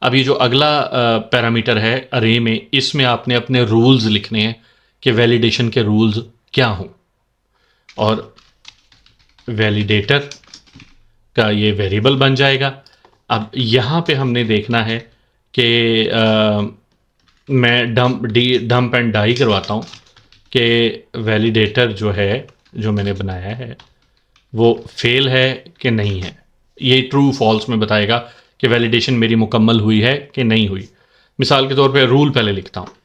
अब ये जो अगला पैरामीटर है अरे में, इसमें आपने अपने रूल्स लिखने हैं कि वैलिडेशन के रूल्स क्या हों, और वैलिडेटर का ये वेरिएबल बन जाएगा। अब यहाँ पे हमने देखना है कि मैं डंप एंड डाई करवाता हूँ कि वैलिडेटर जो है, जो मैंने बनाया है वो फेल है कि नहीं है। ये ट्रू फॉल्स में बताएगा कि वैलिडेशन मेरी मुकम्मल हुई है कि नहीं हुई। मिसाल के तौर पे रूल पहले लिखता हूँ।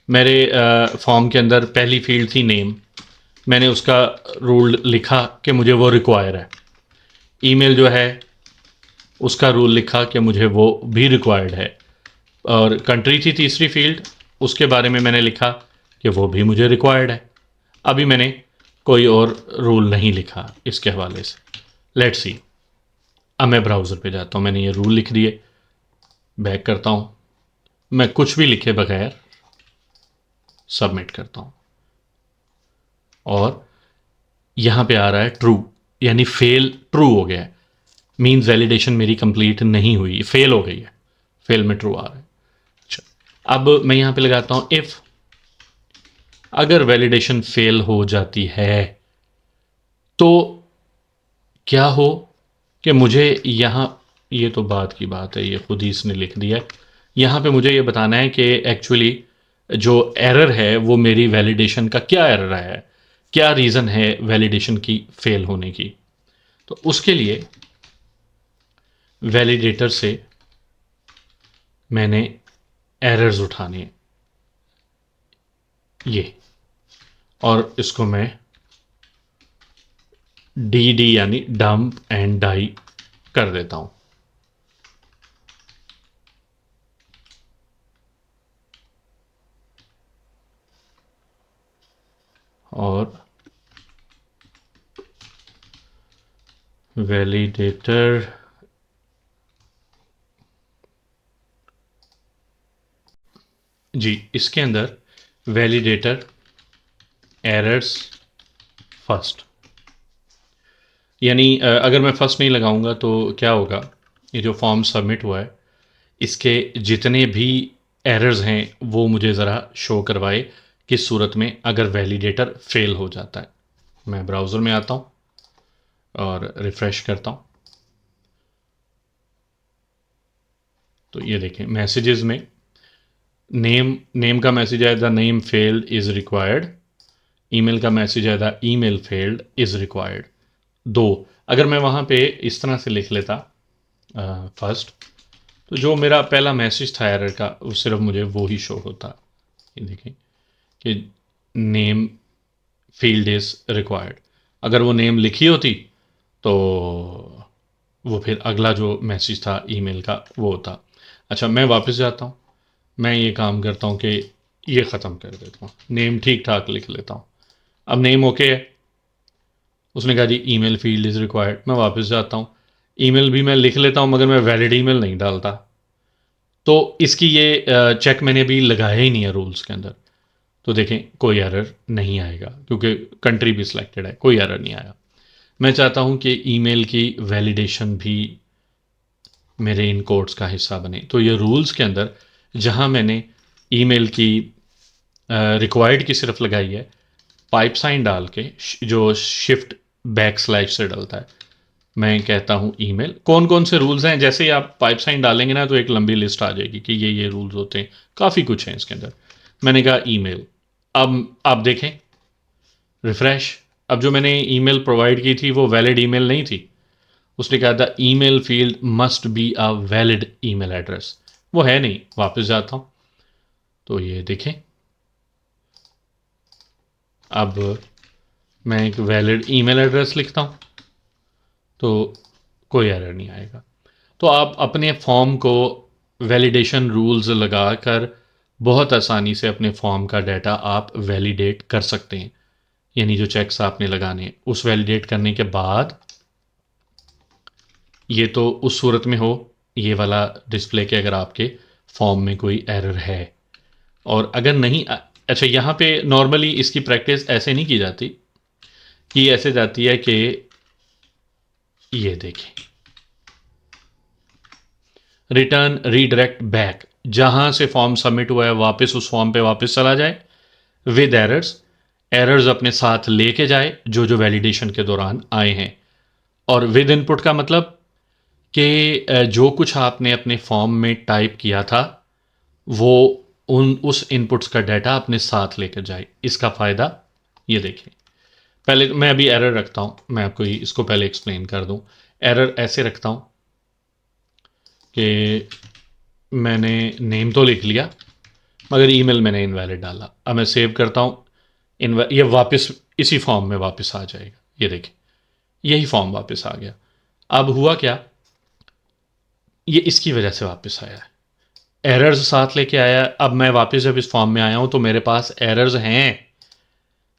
मेरे फॉर्म के अंदर पहली फील्ड थी नेम, मैंने उसका रूल लिखा कि मुझे वो रिक्वायर है। ईमेल जो है उसका रूल लिखा कि मुझे वो भी रिक्वायर्ड है। और कंट्री थी तीसरी फील्ड, उसके बारे में मैंने लिखा कि वो भी मुझे रिक्वायर्ड है। अभी मैंने कोई और रूल नहीं लिखा इसके हवाले से। लेट्स सी, अब मैं ब्राउज़र पे जाता हूँ, मैंने ये रूल लिख दिए, बैक करता हूँ, मैं कुछ भी लिखे बगैर सबमिट करता हूँ और यहाँ पे आ रहा है ट्रू, यानी फेल ट्रू हो गया है। मीन्स वैलिडेशन मेरी कंप्लीट नहीं हुई, फेल हो गई है, फेल में ट्रू आ रहा है। अच्छा, अब मैं यहाँ पे लगाता हूँ इफ़, अगर वैलिडेशन फेल हो जाती है तो क्या हो कि मुझे यहाँ, ये तो बात की बात है, ये खुद ही इसने लिख दिया है। यहाँ पे मुझे ये बताना है कि एक्चुअली जो एरर है वो मेरी वैलिडेशन का क्या एरर है, क्या रीज़न है वैलिडेशन की फेल होने की। तो उसके लिए वैलिडेटर से मैंने एरर्स उठाने हैं ये, और इसको मैं डी यानी डंप एंड डाई कर देता हूं। और वैलिडेटर जी, इसके अंदर वैलिडेटर एरर्स फर्स्ट, यानी अगर मैं फर्स्ट नहीं लगाऊंगा तो क्या होगा, ये जो फॉर्म सबमिट हुआ है इसके जितने भी एरर्स हैं वो मुझे ज़रा शो करवाए, किस सूरत में अगर वैलिडेटर फेल हो जाता है। मैं ब्राउज़र में आता हूँ और रिफ़्रेश करता हूँ, तो ये देखें मैसेजेस में नेम का मैसेज आया था, name failed is required. Email का मैसेज आया था, ईमेल फेल्ड इज़ रिक्वायर्ड। दो, अगर मैं वहाँ पे इस तरह से लिख लेता फर्स्ट, तो जो मेरा पहला मैसेज था एरर का वो सिर्फ मुझे वो ही शो होता। ये देखें कि नेम फील्ड इज़ रिक्वायर्ड, अगर वो नेम लिखी होती तो वो फिर अगला जो मैसेज था ईमेल का वो होता। अच्छा, मैं वापस जाता हूँ, मैं ये काम करता हूँ कि ये ख़त्म कर देता हूँ, नेम ठीक ठाक लिख लेता हूँ। अब नेम ओके है, उसने कहा जी ईमेल फील्ड इज़ रिक्वायर्ड। मैं वापस जाता हूँ, ईमेल भी मैं लिख लेता हूँ मगर मैं वैलिड ईमेल नहीं डालता। तो इसकी ये चेक मैंने अभी लगाया ही नहीं है रूल्स के अंदर, तो देखें कोई एरर नहीं आएगा क्योंकि कंट्री भी सिलेक्टेड है, कोई एरर नहीं आया। मैं चाहता हूँ कि ईमेल की वैलिडेशन भी मेरे इन कोड्स का हिस्सा बने, तो ये रूल्स के अंदर जहाँ मैंने ईमेल की रिक्वायर्ड की सिर्फ लगाई है, पाइप साइन डाल के जो शिफ्ट बैक स्लैश से डलता है, मैं कहता हूँ ईमेल। कौन कौन से रूल्स हैं, जैसे ही आप पाइप साइन डालेंगे ना तो एक लंबी लिस्ट आ जाएगी कि ये रूल्स होते हैं, काफ़ी कुछ है इसके अंदर। मैंने कहा ईमेल। अब आप देखें रिफ्रेश, अब जो मैंने ईमेल प्रोवाइड की थी वो वैलिड ईमेल नहीं थी, उसने कहा था email field must be a valid email address, वो है नहीं। वापस जाता हूँ तो ये देखें, अब मैं एक वैलिड ईमेल एड्रेस लिखता हूँ तो कोई एरर नहीं आएगा। तो आप अपने फॉर्म को वैलिडेशन रूल्स लगाकर बहुत आसानी से अपने फॉर्म का डाटा आप वैलिडेट कर सकते हैं। यानी जो चेक्स आपने लगाने हैं उस वैलिडेट करने के बाद, ये तो उस सूरत में हो ये वाला डिस्प्ले के अगर आपके फॉर्म में कोई एरर है, और अगर नहीं अच्छा यहाँ पे नॉर्मली इसकी प्रैक्टिस ऐसे नहीं की जाती, कि ऐसे जाती है कि ये देखें रिटर्न रीडायरेक्ट बैक, जहां से फॉर्म सबमिट हुआ है वापस उस फॉर्म पे वापस चला जाए विद एरर्स, एरर्स अपने साथ लेके जाए जो जो वैलिडेशन के दौरान आए हैं। और विद इनपुट का मतलब कि जो कुछ आपने अपने फॉर्म में टाइप किया था वो उस इनपुट्स का डाटा अपने साथ लेकर जाए। इसका फ़ायदा ये देखें, पहले मैं अभी एरर रखता हूँ, मैं आपको इसको पहले एक्सप्लेन कर दूँ। एरर ऐसे रखता हूँ कि मैंने नेम तो लिख लिया मगर ईमेल मैंने इनवैलिड डाला। अब मैं सेव करता हूँ, ये वापस इसी फॉर्म में वापस आ जाएगा। ये देखें यही फॉर्म वापस आ गया। अब हुआ क्या, ये इसकी वजह से वापस आया है, एरर्स साथ लेके आया। अब मैं वापस जब इस फॉर्म में आया हूँ तो मेरे पास एरर्स हैं,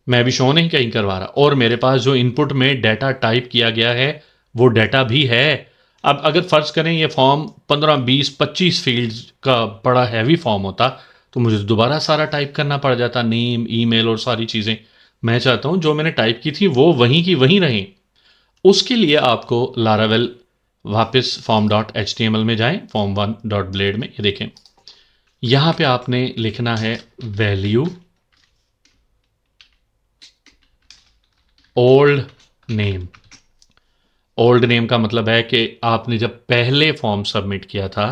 मैं अभी शो नहीं कहीं करवा रहा, और मेरे पास जो इनपुट में डाटा टाइप किया गया है वो डाटा भी है। अब अगर फ़र्ज़ करें ये फॉर्म 15 20 25 फील्ड्स का बड़ा हैवी फॉर्म होता तो मुझे दोबारा सारा टाइप करना पड़ जाता, नेम ईमेल और सारी चीज़ें। मैं चाहता हूँ जो मैंने टाइप की थी वो वहीं की वहीं रहें। उसके लिए आपको लारावेल वापस form dot H T M L में जाएं, फॉर्म वन डॉट ब्लेड में, ये देखें यहाँ पे आपने लिखना है value old name. Old name का मतलब है कि आपने जब पहले फॉर्म सबमिट किया था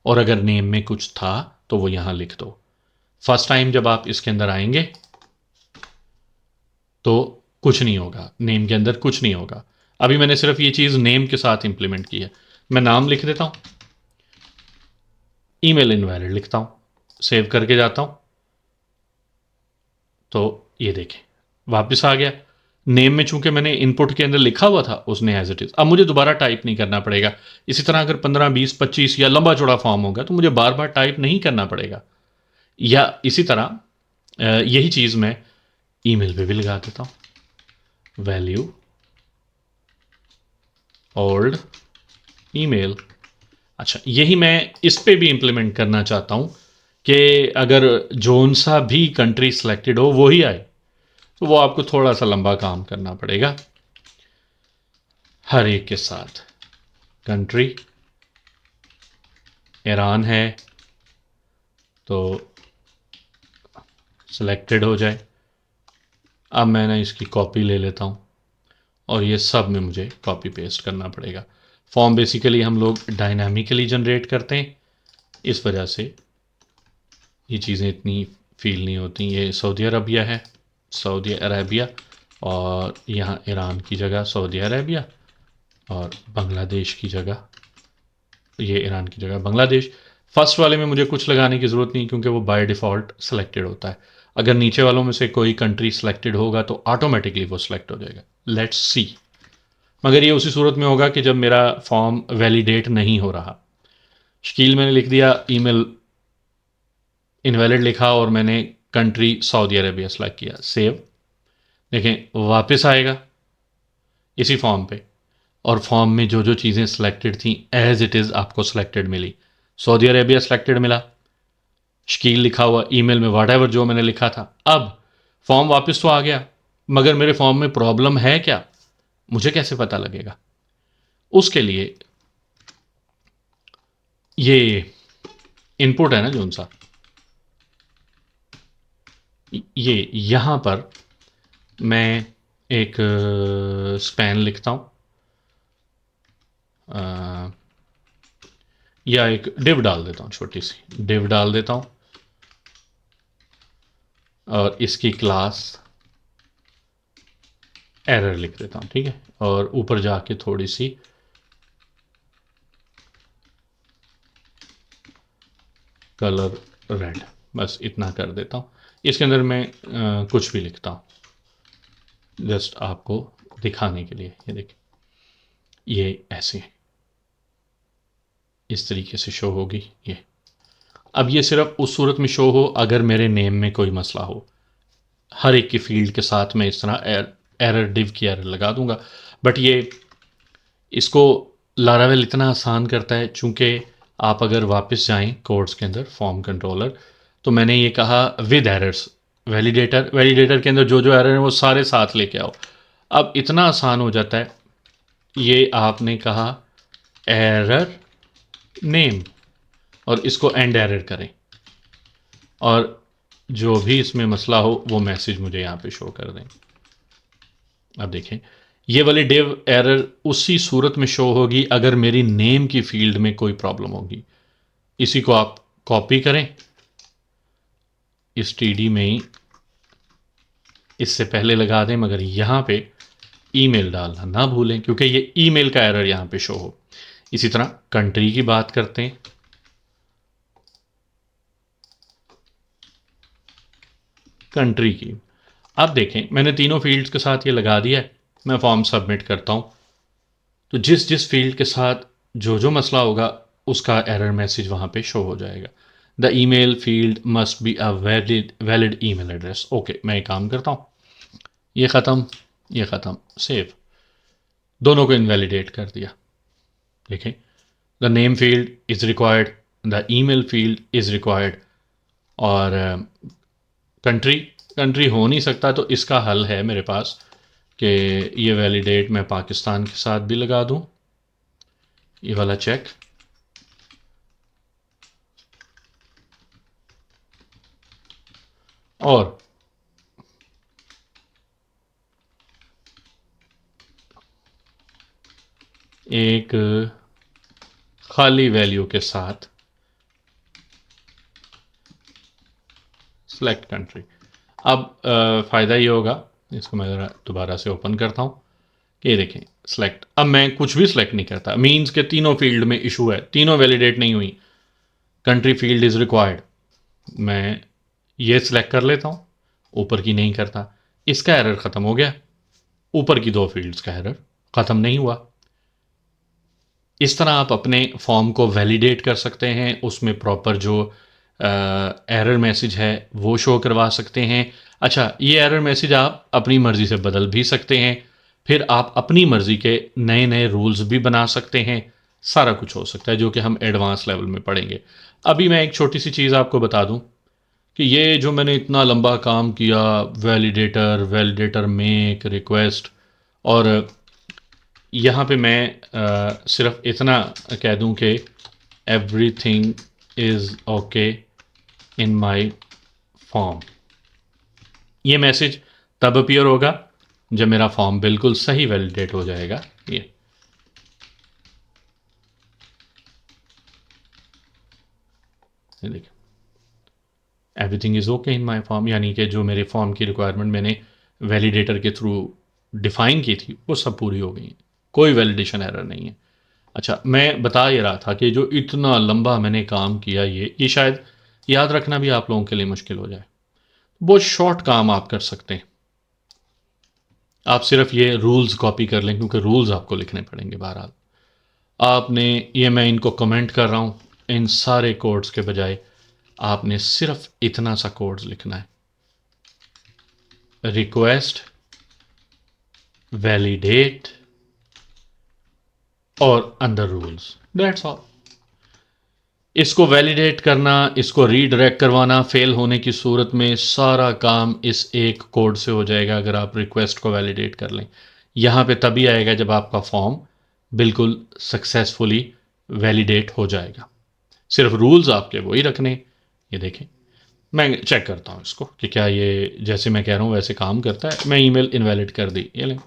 और अगर नेम में कुछ था तो वो यहां लिख दो। फर्स्ट टाइम जब आप इसके अंदर आएंगे तो कुछ नहीं होगा, नेम के अंदर कुछ नहीं होगा। अभी मैंने सिर्फ ये चीज़ नेम के साथ इंप्लीमेंट की है। मैं नाम लिख देता हूं, ईमेल इनवैलिड लिखता हूं, सेव करके जाता हूं तो ये देखें वापस आ गया। नेम में चूंकि मैंने इनपुट के अंदर लिखा हुआ था उसने एज इट इज़, अब मुझे दोबारा टाइप नहीं करना पड़ेगा। इसी तरह अगर 15 20 25 या लंबा चौड़ा फॉर्म होगा तो मुझे बार बार टाइप नहीं करना पड़ेगा। या इसी तरह यही चीज़ मैं ईमेल पे भी लगा देता हूँ, वैल्यू ओल्ड ईमेल। अच्छा यही मैं इस पे भी इंप्लीमेंट करना चाहता हूँ कि अगर जोन सा भी कंट्री सिलेक्टेड हो वो ही आए, तो वो आपको थोड़ा सा लंबा काम करना पड़ेगा हर एक के साथ। कंट्री ईरान है तो सिलेक्टेड हो जाए। अब मैंने इसकी कॉपी ले लेता हूँ और ये सब में मुझे कॉपी पेस्ट करना पड़ेगा। फॉर्म बेसिकली हम लोग डायनामिकली जनरेट करते हैं, इस वजह से ये चीज़ें इतनी फील नहीं होती। ये सऊदी अरबिया है, सऊदी अरेबिया, और यहाँ ईरान की जगह सऊदी अरेबिया, और बांग्लादेश की जगह, ये ईरान की जगह बांग्लादेश। फर्स्ट वाले में मुझे कुछ लगाने की ज़रूरत नहीं क्योंकि वो बाय डिफ़ॉल्ट सेलेक्टेड होता है। अगर नीचे वालों में से कोई कंट्री सेलेक्टेड होगा तो ऑटोमेटिकली वो सिलेक्ट हो जाएगा। लेट्स सी, मगर ये उसी सूरत में होगा कि जब मेरा फॉर्म वैलिडेट नहीं हो रहा। शकील मैंने लिख दिया, ईमेल इनवैलिड लिखा और मैंने कंट्री सऊदी अरेबिया सेलेक्ट किया, सेव। देखें वापस आएगा इसी फॉर्म पे, और फॉर्म में जो जो चीज़ें सिलेक्टेड थी एज इट इज़ आपको सिलेक्टेड मिली। सऊदी अरेबिया सिलेक्टेड मिला, शकील लिखा हुआ, ईमेल में वट एवर जो मैंने लिखा था। अब फॉर्म वापस तो आ गया मगर मेरे फॉर्म में प्रॉब्लम है क्या, मुझे कैसे पता लगेगा? उसके लिए ये इनपुट है ना जो सा, ये यहाँ पर मैं एक स्पैन लिखता हूँ, या एक डिव डाल देता हूँ, छोटी सी डिव डाल देता हूँ, और इसकी क्लास एरर लिख देता हूँ, ठीक है, और ऊपर जाके थोड़ी सी कलर रेड, बस इतना कर देता हूँ। इसके अंदर मैं कुछ भी लिखता हूँ जस्ट आपको दिखाने के लिए। ये देखिए, ये ऐसे इस तरीके से शो होगी ये। अब ये सिर्फ उस सूरत में शो हो अगर मेरे नेम में कोई मसला हो। हर एक की फील्ड के साथ मैं इस तरह एरर डिव की एरर लगा दूंगा। बट ये इसको लारावेल इतना आसान करता है, चूंकि आप अगर वापस जाएं कोड्स के अंदर फॉर्म कंट्रोलर, तो मैंने ये कहा विद एरर्स वैलिडेटर के अंदर जो जो एरर है वो सारे साथ लेके आओ। अब इतना आसान हो जाता है। ये आपने कहा एरर नेम और इसको एंड एरर करें, और जो भी इसमें मसला हो वो मैसेज मुझे यहाँ पे शो कर दें। अब देखें, ये वाली डिव एरर उसी सूरत में शो होगी अगर मेरी नेम की फील्ड में कोई प्रॉब्लम होगी। इसी को आप कॉपी करें, इस टीडी में ही इससे पहले लगा दें, मगर यहाँ पे ईमेल डालना ना भूलें क्योंकि ये ईमेल का एरर यहाँ पे शो हो। इसी तरह कंट्री की बात करते हैं। कंट्री की अब देखें, मैंने तीनों फील्ड्स के साथ ये लगा दिया है। मैं फॉर्म सबमिट करता हूँ, तो जिस जिस फील्ड के साथ जो जो मसला होगा उसका एरर मैसेज वहाँ पे शो हो जाएगा। The email field must be a valid email address. Okay, मैं एक काम करता हूँ, ये ख़त्म, ये ख़त्म, सेव, दोनों को इनवैलिडेट कर दिया। देखें, the name field is required, the email field is required, और कंट्री कंट्री हो नहीं सकता, तो इसका हल है मेरे पास कि ये वैलिडेट मैं पाकिस्तान के साथ भी लगा दूं, ये वाला चेक, और एक खाली वैल्यू के साथ सेलेक्ट कंट्री। अब फ़ायदा ये होगा, इसको मैं ज़रा दोबारा से ओपन करता हूँ कि देखें सेलेक्ट। अब मैं कुछ भी सेलेक्ट नहीं करता, मींस के तीनों फील्ड में इशू है, तीनों वैलिडेट नहीं हुई। कंट्री फील्ड इज़ रिक्वायर्ड, मैं ये सिलेक्ट कर लेता हूँ, ऊपर की नहीं करता। इसका एरर ख़त्म हो गया, ऊपर की दो फील्ड्स का एरर ख़त्म नहीं हुआ। इस तरह आप अपने फॉर्म को वैलिडेट कर सकते हैं, उसमें प्रॉपर जो एरर मैसेज है वो शो करवा सकते हैं। अच्छा, ये एरर मैसेज आप अपनी मर्ज़ी से बदल भी सकते हैं, फिर आप अपनी मर्ज़ी के नए नए रूल्स भी बना सकते हैं। सारा कुछ हो सकता है जो कि हम एडवांस लेवल में पढ़ेंगे। अभी मैं एक छोटी सी चीज़ आपको बता दूं कि ये जो मैंने इतना लंबा काम किया, वैलिडेटर वैलिडेटर मेक रिक्वेस्ट, और यहाँ पे मैं सिर्फ इतना कह दूं कि everything is okay in my form, ये मैसेज तब अपीयर होगा जब मेरा फॉर्म बिल्कुल सही वैलिडेट हो जाएगा। ये देखिए, everything is okay in my form, यानी कि जो मेरे फॉर्म की रिक्वायरमेंट मैंने वैलिडेटर के थ्रू डिफ़ाइन की थी वो सब पूरी हो गई हैं, कोई वैलिडेशन एरर नहीं है। अच्छा, मैं बता ये रहा था कि जो इतना लंबा मैंने काम किया, ये शायद याद रखना भी आप लोगों के लिए मुश्किल हो जाए। बहुत शॉर्ट काम आप कर सकते हैं, आप सिर्फ ये रूल्स कॉपी कर लें क्योंकि रूल्स आपको लिखने पड़ेंगे। बहरहाल आपने ये, मैं इनको कमेंट कर रहा हूँ, इन सारे कोड्स के बजाय आपने सिर्फ इतना सा कोड्स लिखना है, रिक्वेस्ट वैलिडेट और अंडर रूल्स, दैट्स ऑल। इसको वैलिडेट करना, इसको रीडायरेक्ट करवाना, फेल होने की सूरत में सारा काम इस एक कोड से हो जाएगा अगर आप रिक्वेस्ट को वैलिडेट कर लें। यहाँ पे तभी आएगा जब आपका फॉर्म बिल्कुल सक्सेसफुली वैलिडेट हो जाएगा। सिर्फ रूल्स आपके वही रखने। ये देखें, मैं चेक करता हूँ इसको कि क्या ये जैसे मैं कह रहा हूँ वैसे काम करता है। मैं ईमेल इनवैलिड कर दी, ये लें,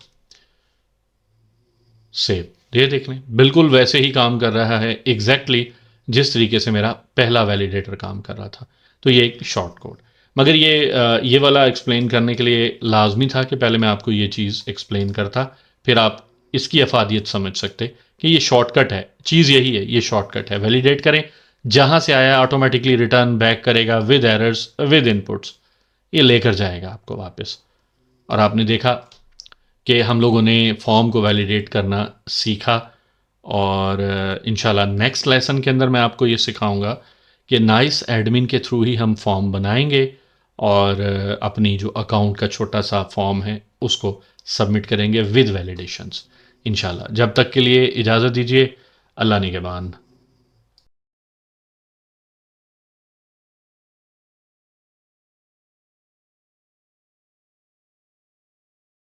सेव, ये देख लें बिल्कुल वैसे ही काम कर रहा है एग्जैक्टली जिस तरीके से मेरा पहला वैलिडेटर काम कर रहा था। तो ये एक शॉर्ट कोड। मगर ये वाला एक्सप्लेन करने के लिए लाजमी था कि पहले मैं आपको ये चीज़ एक्सप्लेन करता, फिर आप इसकी अफादियत समझ सकते कि ये शॉर्टकट है। चीज़ यही है, ये शॉर्टकट है। वैलिडेट करें, जहाँ से आया ऑटोमेटिकली रिटर्न बैक करेगा विद एरर्स विद इनपुट्स, ये लेकर जाएगा आपको वापस। और आपने देखा कि हम लोगों ने फॉर्म को वैलिडेट करना सीखा, और इंशाल्लाह नेक्स्ट लेसन के अंदर मैं आपको ये सिखाऊंगा कि नाइस एडमिन के थ्रू ही हम फॉर्म बनाएंगे और अपनी जो अकाउंट का छोटा सा फॉर्म है उसको सबमिट करेंगे विद वैलिडेशंस इंशाल्लाह। जब तक के लिए इजाज़त दीजिए, अल्लाह निगहबान।